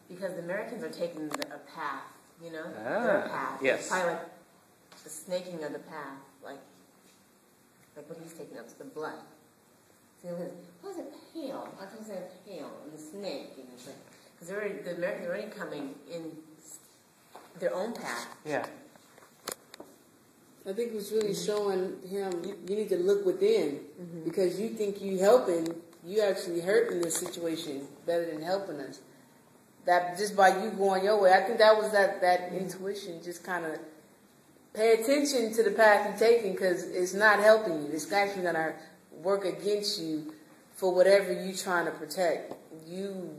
Because the Americans are taking a path, their path. Yes. It's probably like the snaking of the path, like what he's taking up to the blood. See, what is it, pale? I was saying pale, and the snake, because the Americans are already coming in their own path. Yeah. I think it was really showing him you need to look within, because you think you helping, you actually hurting this situation better than helping us. That just by you going your way, I think that was that intuition, just kind of pay attention to the path you're taking, because it's not helping you. It's actually going to work against you for whatever you're trying to protect. You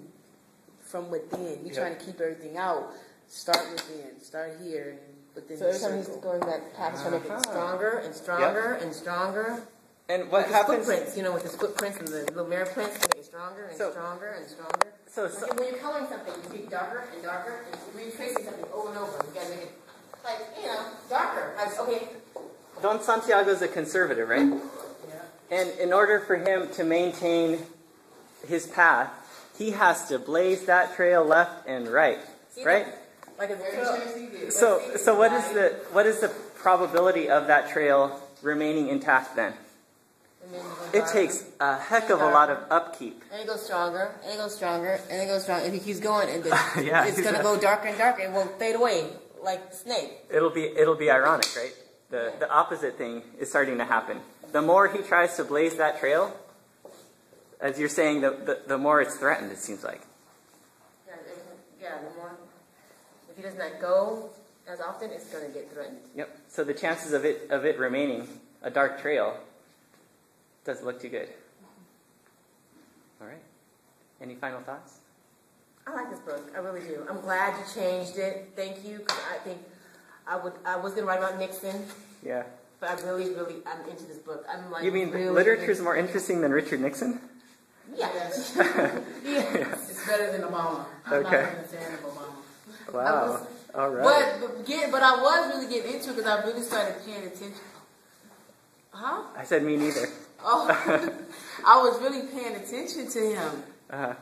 from within. You're trying to keep everything out. Start within. Start here. And within so every time he's going that path, he's trying to make it stronger and stronger and stronger. And what with happens? His footprints, with his footprints and the little mirror prints, to make it stronger and stronger and stronger. So when you're coloring something, you get darker and darker, and when you're tracing something over and over, you gotta make it darker. Okay. Don Santiago's a conservative, right? Yeah. And in order for him to maintain his path, he has to blaze that trail left and right, right? Like a very So what is the probability of that trail remaining intact then? It takes a heck of a lot of upkeep. And it goes stronger, and it goes stronger, and it goes stronger. And he keeps going, and then yeah, it's going to go darker and darker, and will fade away like the snake. It'll be ironic, right? The opposite thing is starting to happen. The more he tries to blaze that trail, as you're saying, the more it's threatened, it seems like. Yeah, the more. If he does not go as often, it's going to get threatened. Yep. So the chances of it remaining a dark trail doesn't look too good. All right. Any final thoughts? I like this book. I really do. I'm glad you changed it. Thank you. Because I think I was going to write about Nixon. Yeah. But I really, I'm into this book. I'm like. You mean really literature's more interesting than Richard Nixon? Yes. Yes. It's better than Obama. I'm not even a fan of Obama. Wow. All right. But I was really getting into it because I really started paying attention. Huh? I said me neither. Oh, I was really paying attention to him. Uh-huh.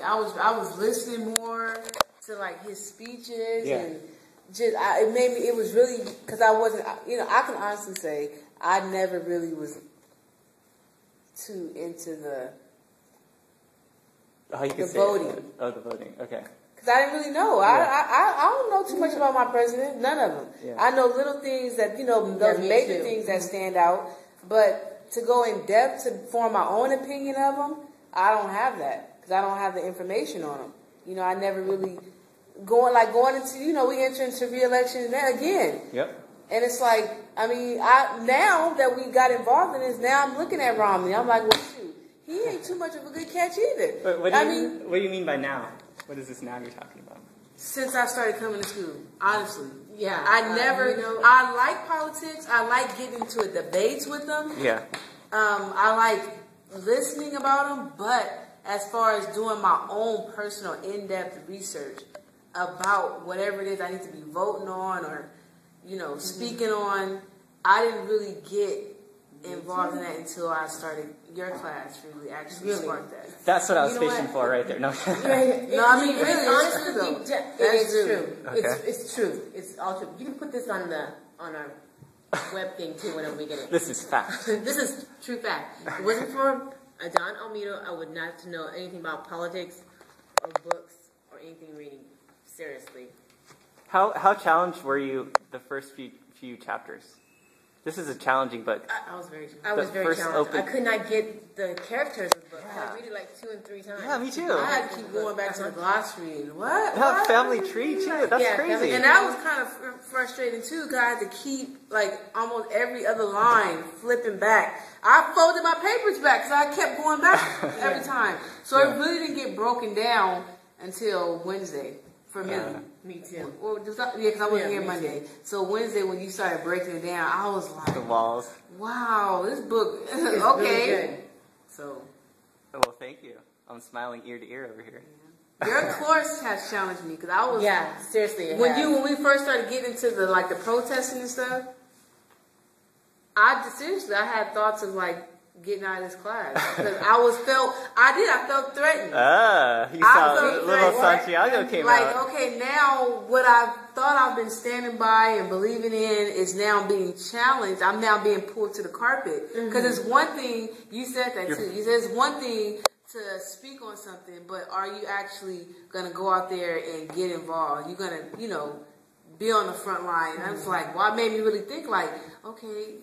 I was listening more to like his speeches and just it was really because I wasn't. I can honestly say I never really was too into the voting. Oh, the voting. Okay. Because I didn't really know. I don't know too much about my president. None of them. Yeah. I know little things that, those major things that stand out. But to go in depth to form my own opinion of them, I don't have that. Because I don't have the information on them. I never really going into, we enter into re-election again. Yep. And it's like, now that we got involved in this, now I'm looking at Romney. I'm like, well, shoot, he ain't too much of a good catch either. But what do you mean by now? What is this now you're talking about? Since I started coming to school, honestly. Yeah. I like politics. I like getting into debates with them. Yeah. I like listening about them, but as far as doing my own personal in-depth research about whatever it is I need to be voting on or, speaking on, I didn't really get involved in that until I started your class. Really sparked that. That's what I was fishing for right there. No. Really, honestly though, it's true. Okay. It's true. It's all true. You can put this on our web thing too whenever we get it. This is fact. This is true fact. If it wasn't for Don Almeida, I would not know anything about politics or books or anything reading. Seriously. How challenged were you the first few chapters? This is a challenging book. I was very challenged. I could not get the characters of the book. I had to read it like 2 and 3 times. Yeah, me too. I had to keep going back to the glossary. What? Family tree too. That's crazy. And that was kind of frustrating too, because I had to keep almost every other line flipping back. I folded my papers back because I kept going back every time. So it really didn't get broken down until Wednesday for me. Me too. Well, because I wasn't here Monday. So Wednesday, when you started breaking it down, I was like, the walls. Wow, this book is okay. Really good. So. Well, thank you. I'm smiling ear to ear over here. Your course has challenged me because I was. Yeah, seriously. When we first started getting into the protesting and stuff, I had thoughts of getting out of this class because I felt threatened. You saw little Santiago came out. Okay, now what I thought I've been standing by and believing in is now being challenged. I'm now being pulled to the carpet. Because it's one thing, you said that too. You said it's one thing to speak on something, but are you actually going to go out there and get involved? You're going to, be on the front line. And I was like, well, it made me really think like, okay,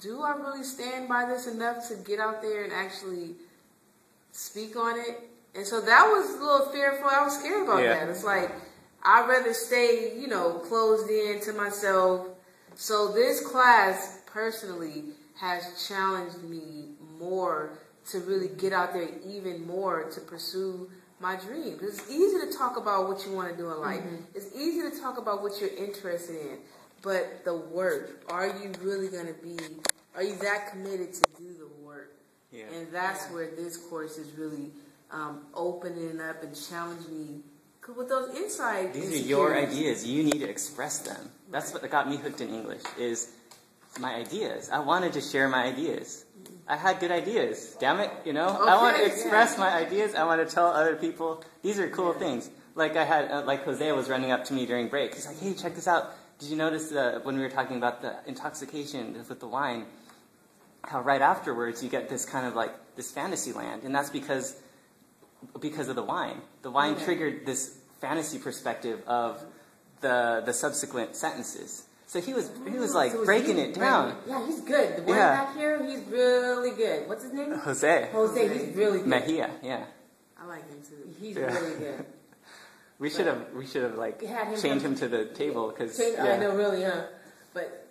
do I really stand by this enough to get out there and actually speak on it? And so that was a little fearful. I was scared about that. It's like, I'd rather stay, closed in to myself. So this class personally has challenged me more to really get out there even more to pursue my dream. Because it's easy to talk about what you want to do in life. It's easy to talk about what you're interested in. But the work, are you really going to are you that committed to do the work? Yeah. And that's where this course is really opening up and challenging me. Because with those insights, these are your ideas. You need to express them. That's what got me hooked in English, is my ideas. I wanted to share my ideas. I had good ideas. Damn it, I want to express my ideas. I want to tell other people. These are cool things. Like I had, like Jose was running up to me during break. He's like, hey, check this out. Did you notice when we were talking about the intoxication with the wine, how right afterwards you get this kind of like this fantasy land, and that's because of the wine. The wine triggered this fantasy perspective of the subsequent sentences. So he was like breaking it down. Yeah, he's good. The one back here, he's really good. What's his name? Jose. Jose, he's really good. Mejia, yeah. I like him too. He's really good. We should have like changed him to the table because I know, really, huh? But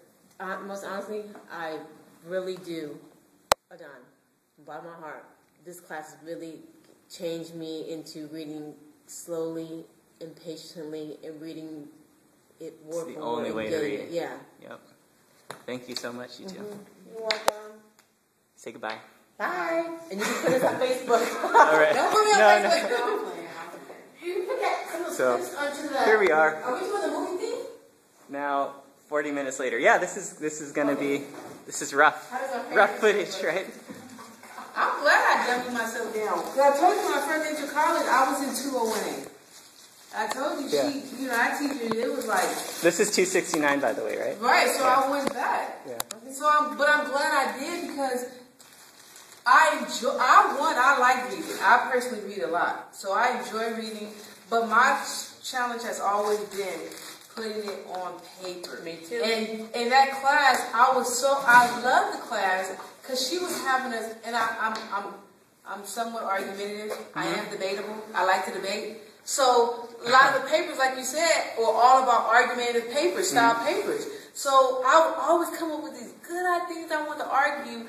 most honestly, I really do, Adon, bottom of my heart, this class has really changed me into reading slowly and patiently and reading it word for word. It's the only way to read it. Yeah. Yep. Thank you so much, you two. You're welcome. Say goodbye. Bye. And you can put us on Facebook. All right. Don't put me on Facebook. You can put that. So here we are. Are we doing the movie thing? Now, 40 minutes later. Yeah, this is gonna be rough. Rough footage, right? I'm glad I dumped myself down. I told you when I first entered college, I was in 201A. I told you, I teach you, it was like... This is 269, by the way, right? Right, so I went back. Yeah. But I'm glad I did because I like reading. I personally read a lot. So I enjoy reading, but my challenge has always been putting it on paper. Me too. And in that class, I loved the class because she was having us, and I'm somewhat argumentative. I am debatable. I like to debate. So a lot of the papers, like you said, were all about argumentative papers, style papers. So I would always come up with these good ideas I wanted to argue,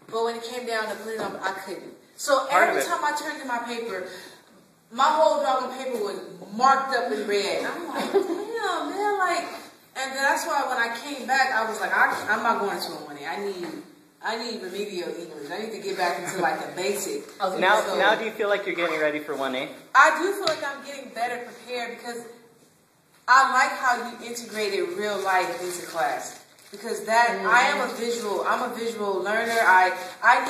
but when it came down to putting them, I couldn't. So every time I turned to my paper, my whole doggone paper was marked up in red. I'm like, damn, man, and that's why when I came back, I was like, I'm not going to 201A. I need remedial English. I need to get back into the basic. Now do you feel like you're getting ready for 1A? I do feel like I'm getting better prepared because I like how you integrated real life into class. Because I'm a visual learner. I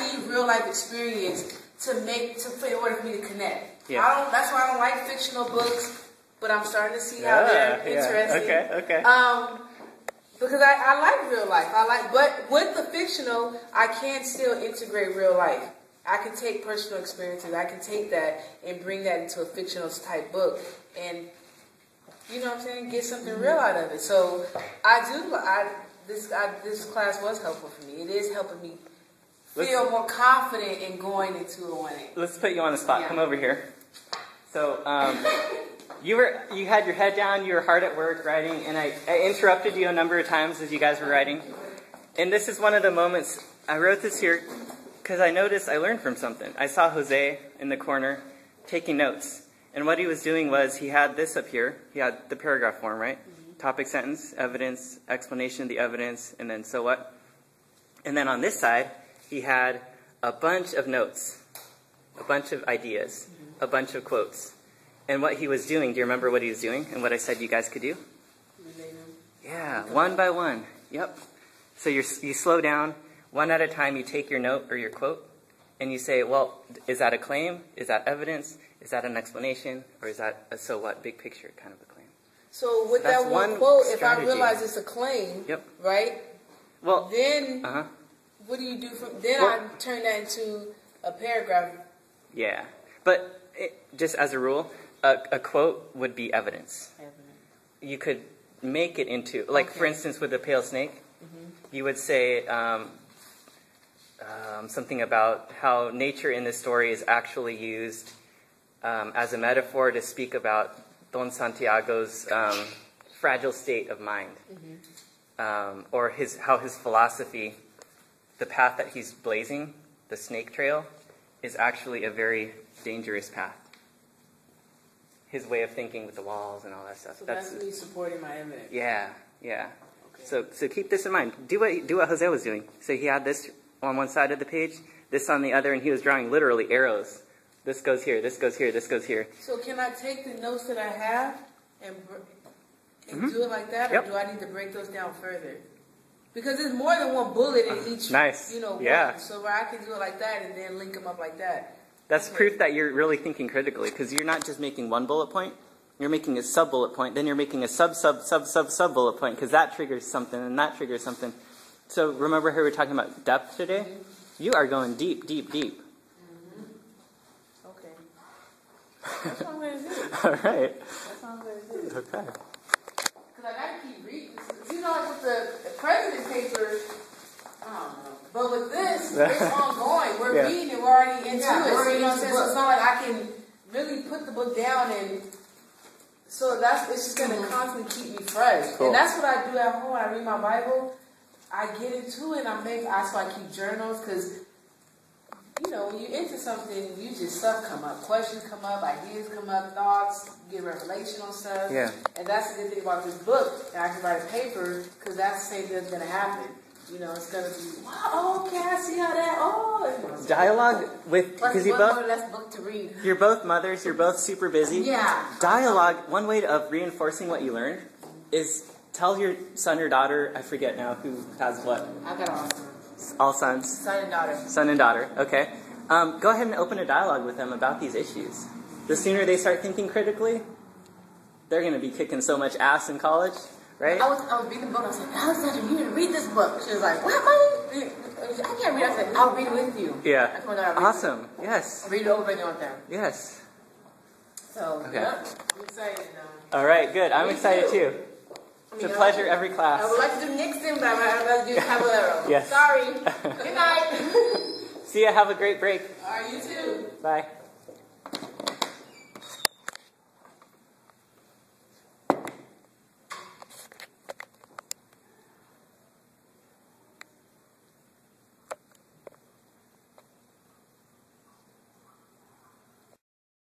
need real life experience in order for me to connect. Yeah. That's why I don't like fictional books, but I'm starting to see how they're interesting. Okay. Because I like real life. But with the fictional, I can still integrate real life. I can take personal experiences. I can take that and bring that into a fictional type book, and you know what I'm saying, get something real out of it. So this class was helpful for me. It is helping me feel more confident in going into a 1A. Let's put you on the spot. Come over here. So. You had your head down, you were hard at work writing, and I interrupted you a number of times as you guys were writing. And this is one of the moments, I wrote this here because I noticed I learned from something. I saw Jose in the corner taking notes. And what he was doing was he had this up here. He had the paragraph form, right? Mm-hmm. Topic, sentence, evidence, explanation of the evidence, and then so what? And then on this side, he had a bunch of notes, a bunch of ideas, a bunch of quotes. And what he was doing, do you remember what he was doing and what I said you guys could do? Yeah, one by one. Yep. So you slow down. One at a time, you take your note or your quote, and you say, well, is that a claim? Is that evidence? Is that an explanation? Or is that a so what, big picture kind of a claim? So with That's that one one quote, if I strategy. realize it's a claim, Yep. right? Well, Then uh-huh. what do you do from then? Well- I turn that into a paragraph. Yeah. But just as a rule, a quote would be evidence. You could make it into, like, for instance, with the pale snake, you would say something about how nature in this story is actually used as a metaphor to speak about Don Santiago's fragile state of mind, or how his philosophy, the path that he's blazing, the snake trail, is actually a very dangerous path. His way of thinking with the walls and all that stuff. So that's me supporting my evidence. Yeah. Okay. So keep this in mind. Do what Jose was doing. So he had this on one side of the page, this on the other, and he was drawing literally arrows. This goes here, this goes here, this goes here. So can I take the notes that I have and do it like that, or Yep. do I need to break those down further? Because there's more than one bullet in each, Nice. Yeah. one. So I can do it like that and then link them up like that. That's proof that you're really thinking critically, because you're not just making one bullet point, you're making a sub-bullet point, then you're making a sub-bullet point, because that triggers something, and that triggers something. So remember how we were talking about depth today? You are going deep, deep, deep. Okay. That's what I'm going to do. All right. That's what I'm going to do. Okay. Because I got to keep reading. You know, like with the president paper, I don't know. But with this, it's ongoing. We're reading it. We're already into it. So, you know what I'm saying? So it's not like I can really put the book down and... So it's just going to constantly keep me fresh. Cool. And that's what I do at home when I read my Bible. I get into it and that's why I keep journals, because, you know, when you're into something, stuff come up. Questions come up, ideas come up, thoughts, you get revelation on stuff. Yeah. And that's the good thing about this book. And I can write a paper, because that's the same thing that's going to happen. You know, it's going to be, wow, okay, I see how that, Dialogue with, because one more less book to read. you're both mothers, you're both super busy. Yeah. Dialogue, one way of reinforcing what you learned is tell your son or daughter, I forget now who has what. I got all sons. All sons. Son and daughter. Son and daughter, okay. Go ahead and open a dialogue with them about these issues. The sooner they start thinking critically, they're going to be kicking so much ass in college, right? I was reading the book. I was like, Alexandra, you need to read this book. She was like, what, Mommy? I can't read it. I said, I'll read it with you. Yeah. I told her I'll read Awesome. Yes. Read it over and over. Yes. So, Okay. yeah, I'm excited now. All right, good. I'm Me excited too. too. It's a pleasure every class. I would like to do Nixon, but I'm going to do Caballero. Yes. Sorry. Good night. See ya. Have a great break. All right, you too. Bye.